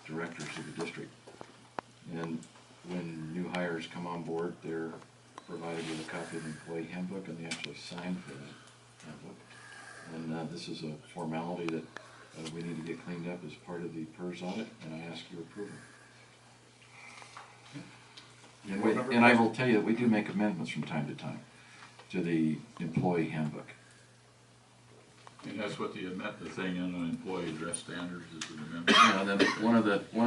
directors of the district. And when new hires come on board, they're provided with a copy of the employee handbook, and they actually sign for that handbook. And this is a formality that we need to get cleaned up as part of the PERS audit, and I ask your approval. And I will tell you that we do make amendments from time to time to the employee handbook. And that's what the thing on the employee address standards is an amendment. Yeah, and then one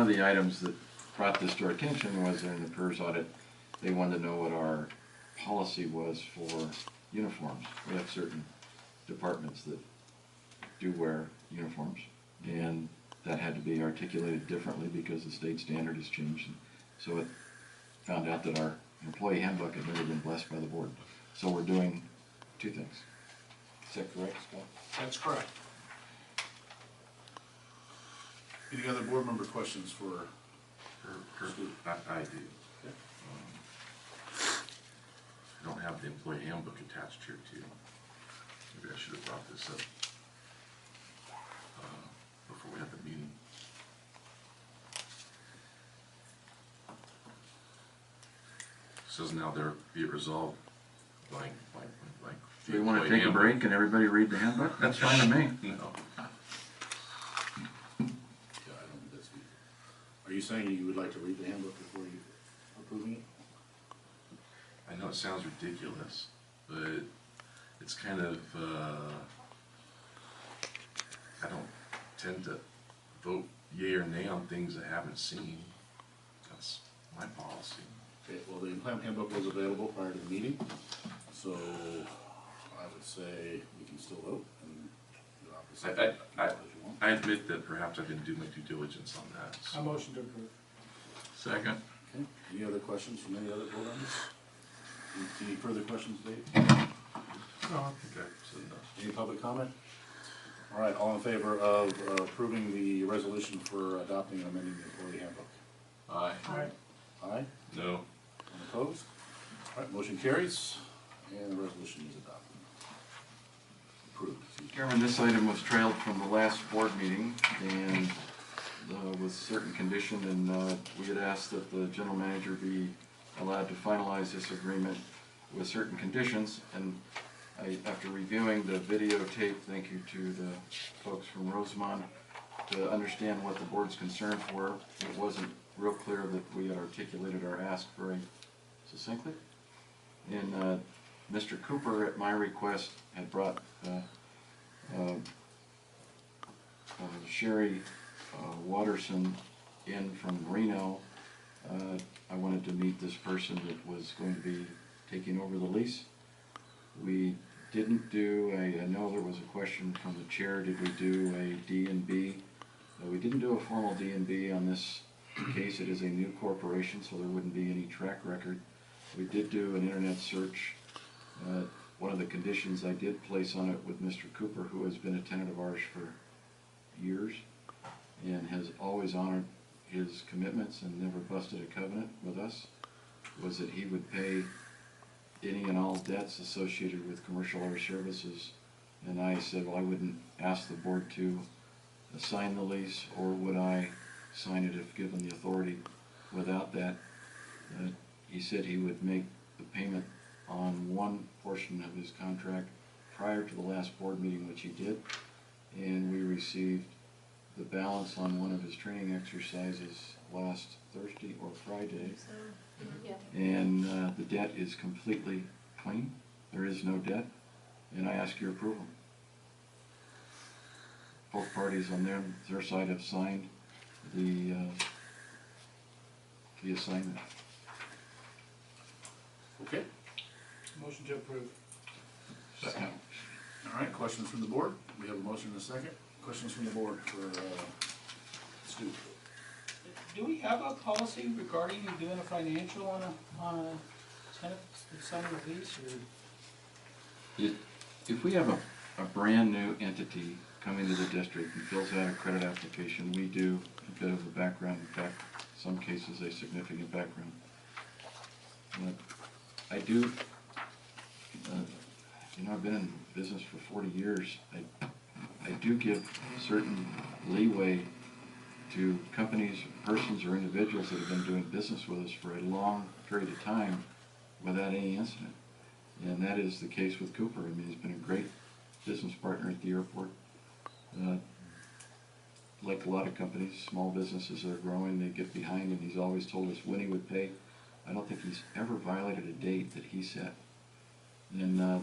of the items that brought this to our attention was in the PERS audit, they wanted to know what our policy was for uniforms. We have certain departments that do wear uniforms, and that had to be articulated differently because the state standard has changed. So it found out that our employee handbook had never been blessed by the board. So we're doing two things. Is that correct, Scott? That's correct. Any other board member questions for Steve? I do. Okay. I don't have the employee handbook attached here too. Maybe I should have brought this up before we had the meeting. It says now there be it resolved blank. Do you want to take a break and everybody read the handbook? That's fine with me. No. Yeah, I don't think that's good. Are you saying you would like to read the handbook before you approving it? I know it sounds ridiculous, but it's kind of, I don't tend to vote yea or nay on things I haven't seen. That's my policy. Okay, well, the employment handbook was available prior to the meeting, so I would say we can still vote. And obviously, I admit that perhaps I didn't do my due diligence on that. So. A motion to approve. Second. Okay, any other questions from any other board members? Any further questions, Dave? No. Okay, so no. Any public comment? All right, all in favor of approving the resolution for adopting and amending the employee handbook? Aye. Aye. Aye. No. Any opposed? All right, motion carries, and the resolution is adopted. Approved. Chairman, this item was trailed from the last board meeting and with certain condition, and we had asked that the general manager be allowed to finalize this agreement with certain conditions. And after reviewing the videotape, thank you to the folks from Rosamond, to understand what the board's concerns were. It wasn't real clear that we had articulated our ask very succinctly. And Mr. Cooper, at my request, had brought Sherry Watterson in from Reno. I wanted to meet this person that was going to be taking over the lease. We didn't do I know there was a question from the chair, did we do a D&B? We didn't do a formal D&B on this case. It is a new corporation, so there wouldn't be any track record. We did do an internet search. One of the conditions I did place on it with Mr. Cooper, who has been a tenant of ours for years and has always honored his commitments and never busted a covenant with us, was that he would pay any and all debts associated with commercial air services. And I said, well, I wouldn't ask the board to sign the lease, or would I sign it if given the authority without that. He said he would make the payment on one portion of his contract prior to the last board meeting, which he did, and we received the balance on one of his training exercises last Thursday or Friday. Yeah. And the debt is completely clean. There is no debt, and I ask your approval. Both parties on their side have signed the assignment. Okay. Motion to approve. Second. All right, questions from the board? We have a motion and a second. Questions from the board for Stu? Do we have a policy regarding doing a financial on a tenant signing a lease, or? If we have a brand new entity coming to the district and fills out a credit application, we do a bit of a background, in fact, in some cases a significant background. I do, I've been in business for 40 years. I do give certain leeway to companies, persons, or individuals that have been doing business with us for a long period of time without any incident. And that is the case with Cooper. I mean, he's been a great business partner at the airport. Like a lot of companies, small businesses that are growing, they get behind, and he's always told us when he would pay. I don't think he's ever violated a date that he set. And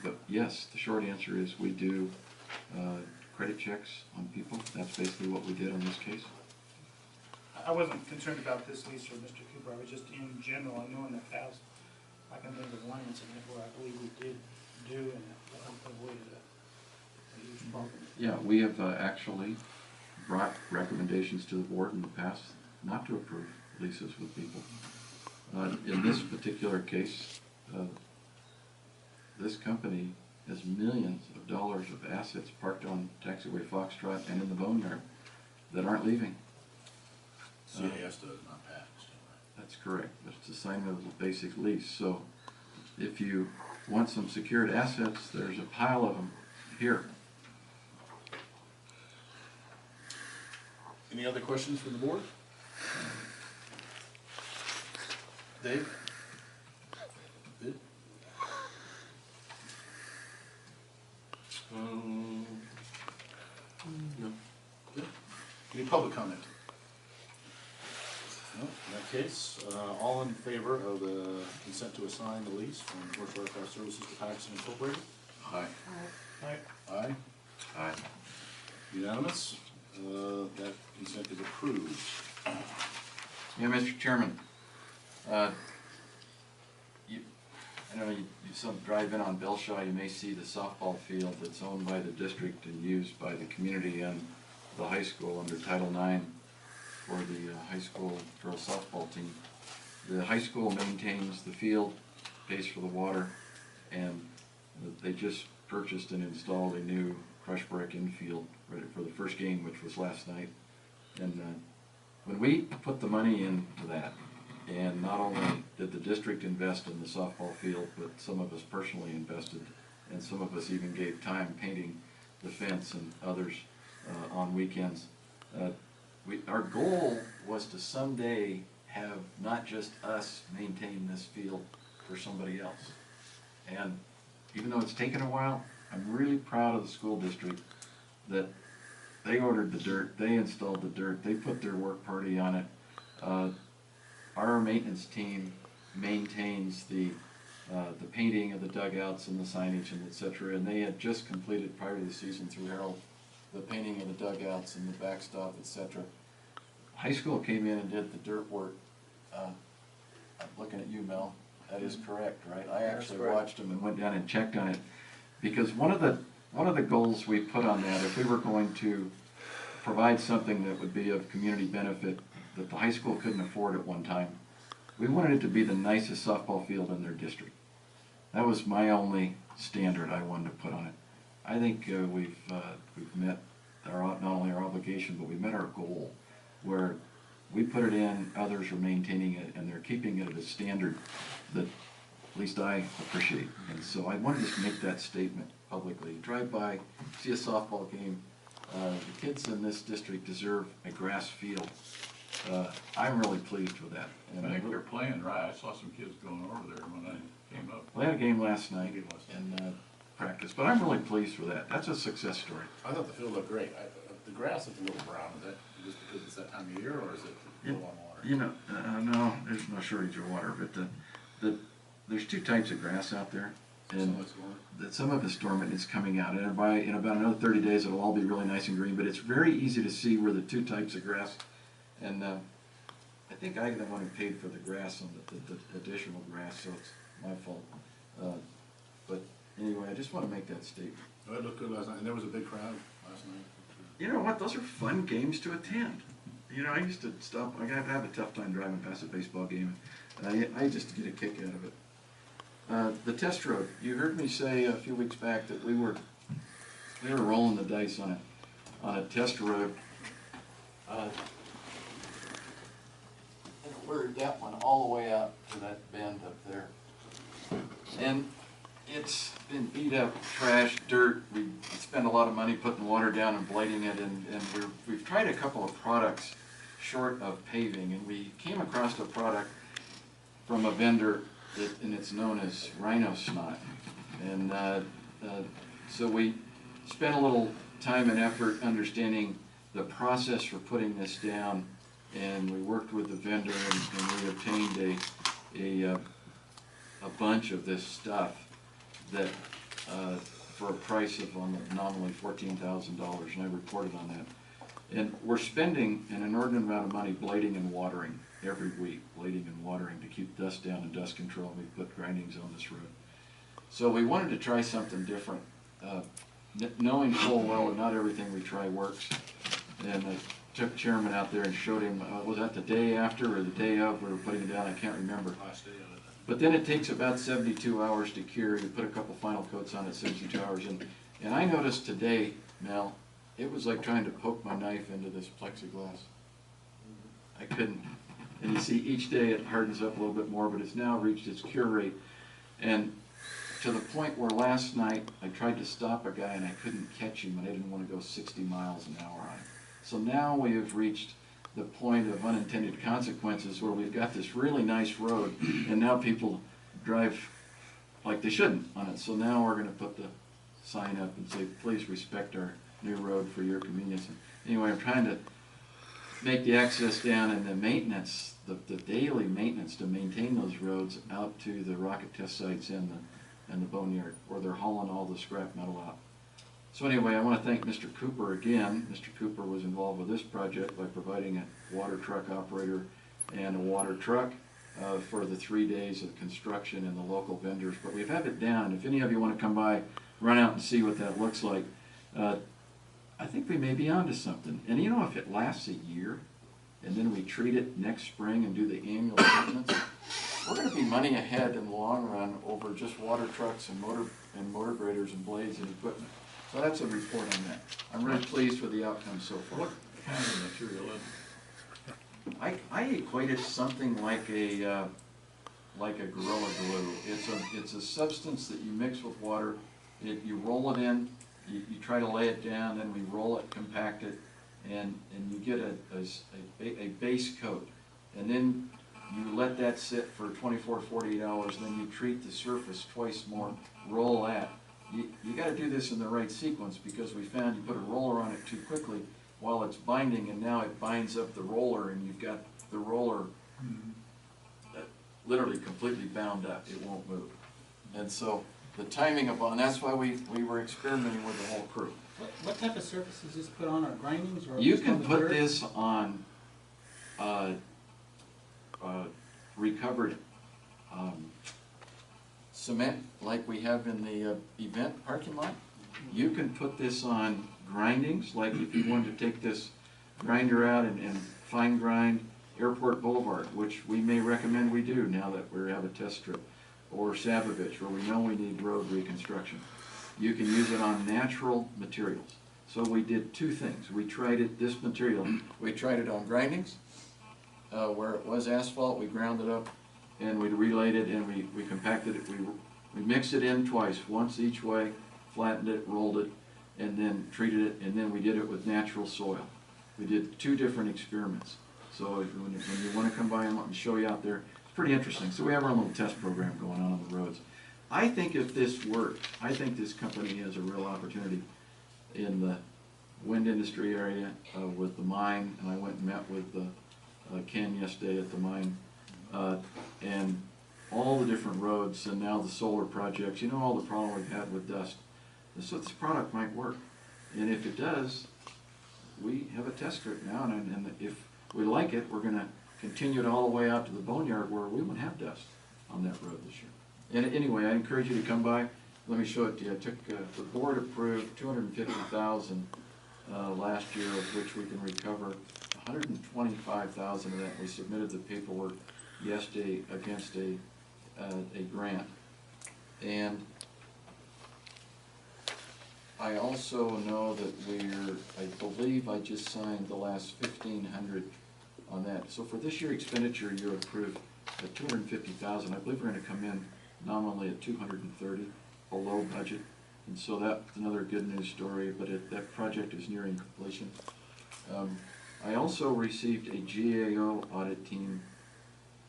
but yes, the short answer is we do credit checks on people. That's basically what we did on this case. I wasn't concerned about this lease for Mr. Cooper, I was just in general, I know in the past, I can think of one incident where I believe we did do and avoided a huge problem. Yeah, we have actually brought recommendations to the board in the past not to approve leases with people. In this particular case, this company has millions of dollars of assets parked on Taxiway Foxtrot and in the Boneyard that aren't leaving. CAS does, not PAX. That's correct. It's assignment of a basic lease. So if you want some secured assets, there's a pile of them here. Any other questions from the board? Dave? Good? No. Good. Any public comment? No, in that case, all in favor of the consent to assign the lease from Commercial Aircraft Services to Paxton Incorporated? Aye. Aye. Aye. Unanimous? That consent is approved. Yeah, Mr. Chairman, I know you drive in on Belshaw, you may see the softball field that's owned by the district and used by the community and the high school under Title IX for the high school girls softball team. The high school maintains the field, pays for the water, and they just purchased and installed a new crushed brick infield ready for the first game, which was last night. And when we put the money into that, and not only did the district invest in the softball field, but some of us personally invested, and some of us even gave time painting the fence and others on weekends. Our goal was to someday have not just us maintain this field for somebody else. And even though it's taken a while, I'm really proud of the school district that they ordered the dirt, they installed the dirt, they put their work party on it. Our maintenance team maintains the painting of the dugouts and the signage and et cetera, and they had just completed prior to the season through Harold the painting of the dugouts and the backstop, et cetera. High school came in and did the dirt work. I'm looking at you, Mel. That is correct, right? I actually watched them and went down and checked on it, because one of the goals we put on that, if we were going to provide something that would be of community benefit that the high school couldn't afford at one time, we wanted it to be the nicest softball field in their district. That was my only standard I wanted to put on it. I think we've met not only our obligation, but we met our goal, where we put it in, others are maintaining it, and they're keeping it at a standard that at least I appreciate. And so I wanted to make that statement publicly. Drive by, see a softball game. The kids in this district deserve a grass field. I'm really pleased with that. And I think they're playing right. I saw some kids going over there when I came up. We had a game last night in practice, but I'm really pleased with that. That's a success story. I thought the field looked great. The grass is a little brown. Is that just because it's that time of year, or is it low on water? You know, no, there's no shortage of water, but there's two types of grass out there, and some of it's dormant and it's coming out. And in about another 30 days, it'll all be really nice and green. But it's very easy to see where the two types of grass. And I think I'm the one who paid for the grass on the additional grass, so it's my fault. But anyway, I just want to make that statement. Oh, it looked good last night, and there was a big crowd last night. You know what? Those are fun games to attend. You know, I used to stop. I have a tough time driving past a baseball game. I just get a kick out of it. The test road. You heard me say a few weeks back that we were rolling the dice on a test road. We're that one all the way out to that bend up there. And it's been beat up, trash, dirt. We spend a lot of money putting water down and blading it, and we've tried a couple of products short of paving, and we came across a product from a vendor, and it's known as rhino snot. And so we spent a little time and effort understanding the process for putting this down, and we worked with the vendor, and we obtained a bunch of this stuff that for a price of nominally $14,000, and I reported on that. And we're spending an inordinate amount of money blading and watering every week, blading and watering to keep dust down and dust control. We put grindings on this road. So we wanted to try something different, knowing full well that not everything we try works. And I took Chairman out there and showed him, was that the day after or the day of we were putting it down? I can't remember. Last day of it. But then it takes about 72 hours to cure. You put a couple final coats on it, 72 hours. And I noticed today, Mel, it was like trying to poke my knife into this plexiglass. I couldn't. And you see, each day it hardens up a little bit more, but it's now reached its cure rate. And to the point where last night I tried to stop a guy and I couldn't catch him, and I didn't want to go 60 miles an hour on it. So now we have reached the point of unintended consequences where we've got this really nice road, and now people drive like they shouldn't on it. So now we're going to put the sign up and say, please respect our new road for your convenience. And anyway, I'm trying to make the access down and the maintenance, the daily maintenance to maintain those roads out to the rocket test sites and the boneyard, where they're hauling all the scrap metal out. So anyway, I want to thank Mr. Cooper again. Mr. Cooper was involved with this project by providing a water truck operator and a water truck for the 3 days of construction and the local vendors. But we've had it down, and if any of you want to come by, run out and see what that looks like. I think we may be onto something. And you know, if it lasts a year, and then we treat it next spring and do the annual maintenance, we're going to be money ahead in the long run over just water trucks and motor graders and blades and equipment. So that's a report on that. I'm really pleased with the outcome so far. What kind of material is it? I equate it to something like a Gorilla Glue. It's a substance that you mix with water. You roll it in. You try to lay it down, then we roll it, compact it, and you get a base coat. And then you let that sit for 24, 48 hours, and then you treat the surface twice more, roll that. You got to do this in the right sequence, because we found you put a roller on it too quickly while it's binding, and now it binds up the roller, and you've got the roller literally completely bound up. It won't move. And so the timing and that's why we were experimenting with the whole crew. What type of surface is this put on, or grindings, or? You just can on the put dirt? this on recovered cement like we have in the event parking lot. You can put this on grindings, like if you wanted to take this grinder out and fine grind Airport Boulevard, which we may recommend we do now that we have a test strip, or Savovich, where we know we need road reconstruction. You can use it on natural materials. So we did two things. We tried it, this material, we tried it on grindings, where it was asphalt, we ground it up, and we relayed it, and we compacted it. We mixed it in twice, once each way, flattened it, rolled it, and then treated it, and then we did it with natural soil. We did two different experiments. So when you want to come by and let me show you out there, it's pretty interesting. So we have our little test program going on the roads. I think if this works, I think this company has a real opportunity in the wind industry area with the mine, and I went and met with Ken yesterday at the mine, and all the different roads, and now the solar projects. You know, all the problem we've had with dust. So this product might work, and if it does, we have a test strip now, and if we like it, we're going to continue it all the way out to the boneyard where we won't have dust on that road this year. And anyway, I encourage you to come by. Let me show it to you. I took the board approved $250,000 last year, of which we can recover $125,000 of that. We submitted the paperwork yesterday against a grant. And I also know that I believe I just signed the last $1,500 on that. So for this year expenditure, you're approved at $250,000. I believe we're going to come in nominally at $230,000. below budget. And so that's another good news story, but that project is nearing completion. I also received a GAO audit team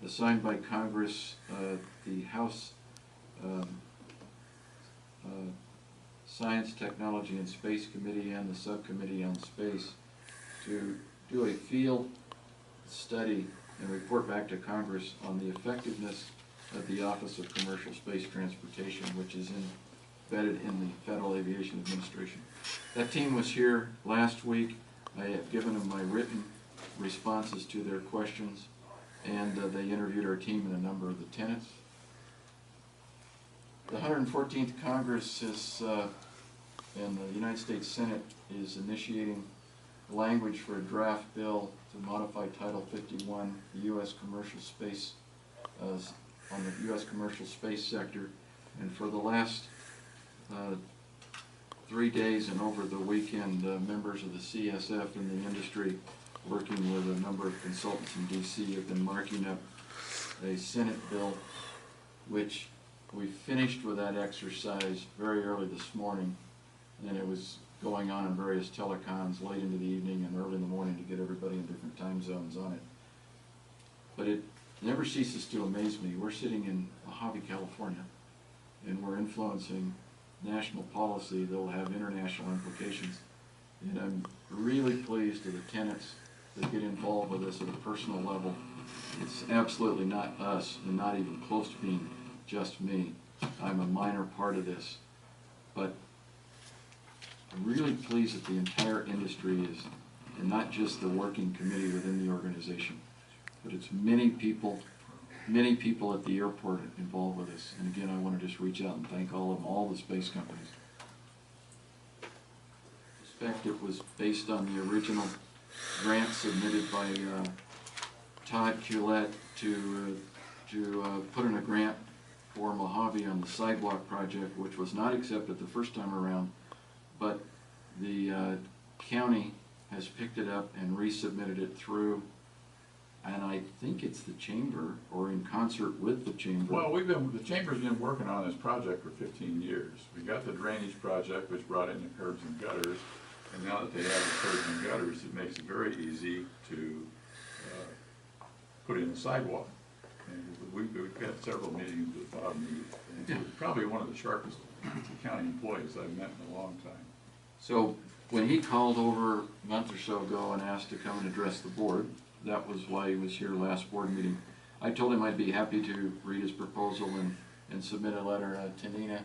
assigned by Congress, the House Science, Technology, and Space Committee and the Subcommittee on Space to do a field study and report back to Congress on the effectiveness of the Office of Commercial Space Transportation, which is embedded in the Federal Aviation Administration. That team was here last week. I have given them my written responses to their questions, and they interviewed our team and a number of the tenants. The 114th Congress is, and the United States Senate is initiating language for a draft bill to modify Title 51, the U.S. commercial space, on the U.S. commercial space sector. And for the last 3 days and over the weekend, members of the CSF and the industry, working with a number of consultants in D.C., have been marking up a Senate bill, which we finished with that exercise very early this morning, and it was going on in various telecons late into the evening and early in the morning to get everybody in different time zones on it. But it never ceases to amaze me. We're sitting in Mojave, California, and we're influencing national policy that will have international implications. And I'm really pleased to the tenants that get involved with this at a personal level. It's absolutely not us, and not even close to being just me. I'm a minor part of this, but I'm really pleased that the entire industry is, and not just the working committee within the organization, but it's many people at the airport involved with this. And again, I want to just reach out and thank all of them, all the space companies. I suspect it was based on the original grant submitted by Todd Culette to put in a grant for Mojave on the sidewalk project, which was not accepted the first time around, but the county has picked it up and resubmitted it through, and I think it's the chamber, or in concert with the chamber. Well, the chamber's been working on this project for 15 years. We got the drainage project, which brought in the curbs and gutters, and now that they have the curbs and gutters, it makes it very easy to put in the sidewalk. And we've had several meetings with Bob Meade, and he's probably one of the sharpest county employees I've met in a long time. So when he called over a month or so ago and asked to come and address the board, that was why he was here last board meeting. I told him I'd be happy to read his proposal and submit a letter. Tanina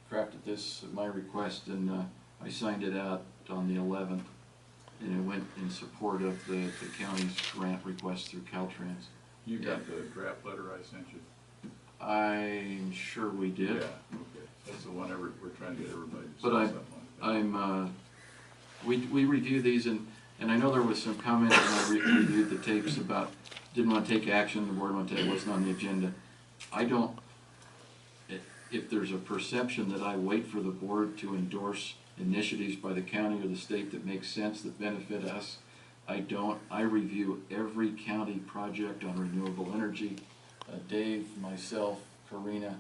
crafted this at my request, and I signed it out on the 11th, and it went in support of the county's grant request through Caltrans. You got the draft letter I sent you? I'm sure we did. Yeah, okay. That's the one we're trying to get everybody to But sign something like that. we review these, and I know there was some comment when I reviewed the tapes about didn't want to take action, the board wanted to take, it wasn't on the agenda. I don't, if there's a perception that I wait for the board to endorse initiatives by the county or the state that make sense, that benefit us, I don't. I review every county project on renewable energy. Dave, myself, Karina,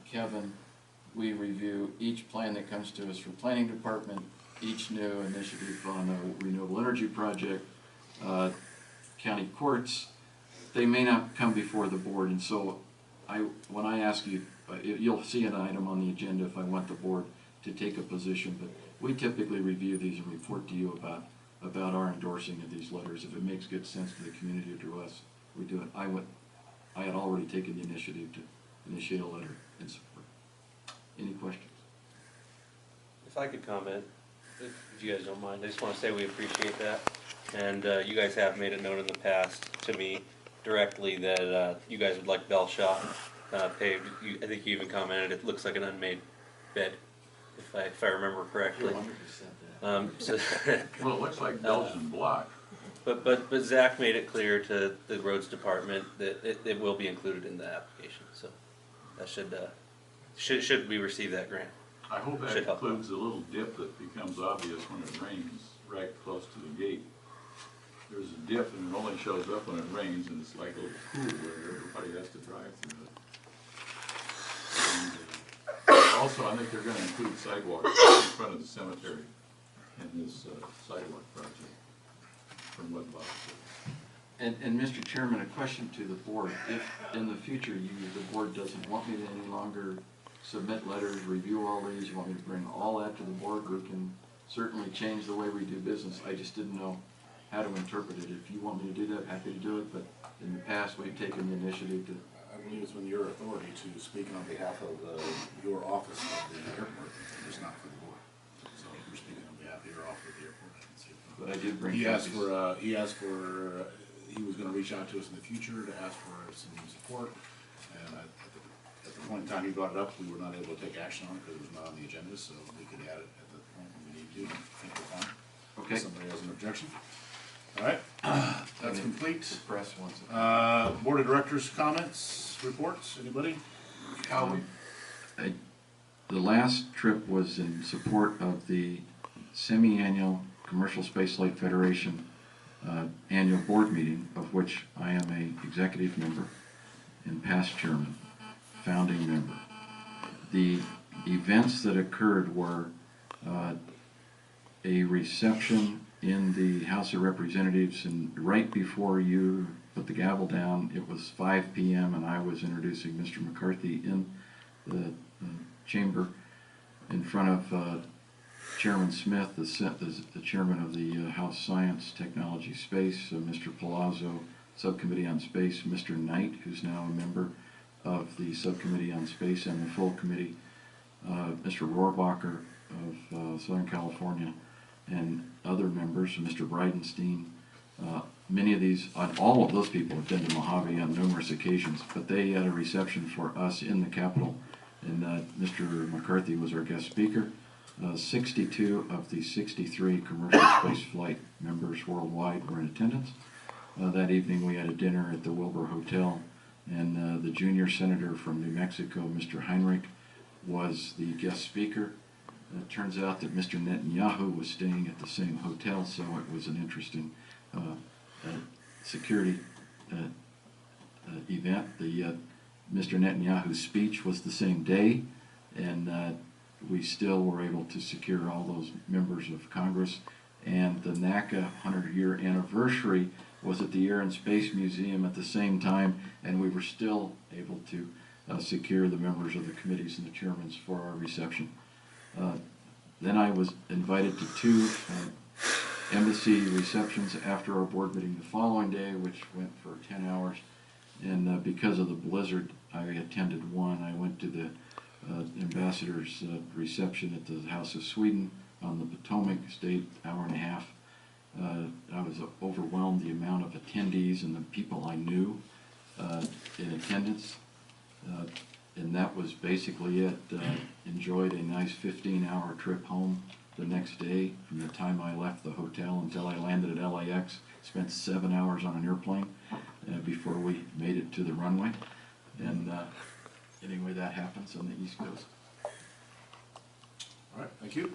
Kevin, we review each plan that comes to us from planning department, each new initiative on a renewable energy project, county courts. They may not come before the board, and so when I ask you, you'll see an item on the agenda if I want the board to take a position, but we typically review these and report to you about our endorsing of these letters. If it makes good sense to the community or to us, we do it. I had already taken the initiative to initiate a letter in support. Any questions? If I could comment, if you guys don't mind, I just want to say we appreciate that. And you guys have made it known in the past to me directly that you guys would like bell shop paved. I think you even commented it looks like an unmade bed, if I remember correctly. So Well, it looks like Belgian block. But Zach made it clear to the roads department that it will be included in the application. So that should we receive that grant. I hope that includes the little dip that becomes obvious when it rains right close to the gate. There's a dip and it only shows up when it rains, and it's like a little pool where everybody has to drive through it. And, also, I think they're gonna include sidewalks in front of the cemetery in this sidewalk project, from what Bob said. And Mr. Chairman, a question to the board. If in the future the board doesn't want me to any longer submit letters, review all these, you want me to bring all that to the board, we can certainly change the way we do business. I just didn't know how to interpret it. If you want me to do that, happy to do it, but in the past, we've taken the initiative to. I believe it's in your authority to speak on behalf of your office of the airport, just not for the board. So you're speaking on behalf of your office of the airport, I can see. But I did bring He asked copies. for, he was gonna reach out to us in the future to ask for some support. And at the point in time he brought it up, we were not able to take action on it because it was not on the agenda, so we could add it at the point when we need to. I think we're fine. Okay. If somebody has an objection. All right, that's complete. The press wants it. Board of Directors comments, reports, anybody? The last trip was in support of the semi-annual Commercial Spaceflight Federation annual board meeting, of which I am a executive member and past chairman, founding member. The events that occurred were a reception in the House of Representatives, and right before you put the gavel down, it was 5 p.m. and I was introducing Mr. McCarthy in the chamber in front of Chairman Smith, the chairman of the House Science, Technology, Space, Mr. Palazzo, Subcommittee on Space, Mr. Knight, who's now a member of the Subcommittee on Space and the full committee, Mr. Rohrbacher of Southern California, and other members, Mr. Bridenstine. Many of these, all of those people have been to Mojave on numerous occasions, but they had a reception for us in the Capitol, and Mr. McCarthy was our guest speaker. 62 of the 63 commercial space flight members worldwide were in attendance. That evening we had a dinner at the Wilbur Hotel, and the junior senator from New Mexico, Mr. Heinrich, was the guest speaker. It turns out that Mr. Netanyahu was staying at the same hotel, so it was an interesting security event. Mr. Netanyahu's speech was the same day, and we still were able to secure all those members of Congress. And the NACA 100-year anniversary was at the Air and Space Museum at the same time, and we were still able to secure the members of the committees and the chairmans for our reception. Then I was invited to 2 embassy receptions after our board meeting the following day, which went for 10 hours. And because of the blizzard, I attended one. I went to the ambassador's reception at the House of Sweden on the Potomac, stayed an hour and a half. I was overwhelmed the amount of attendees and the people I knew in attendance. And that was basically it. Enjoyed a nice 15-hour trip home the next day. From the time I left the hotel until I landed at LAX, spent 7 hours on an airplane before we made it to the runway. And anyway, that happens on the East Coast. All right, thank you.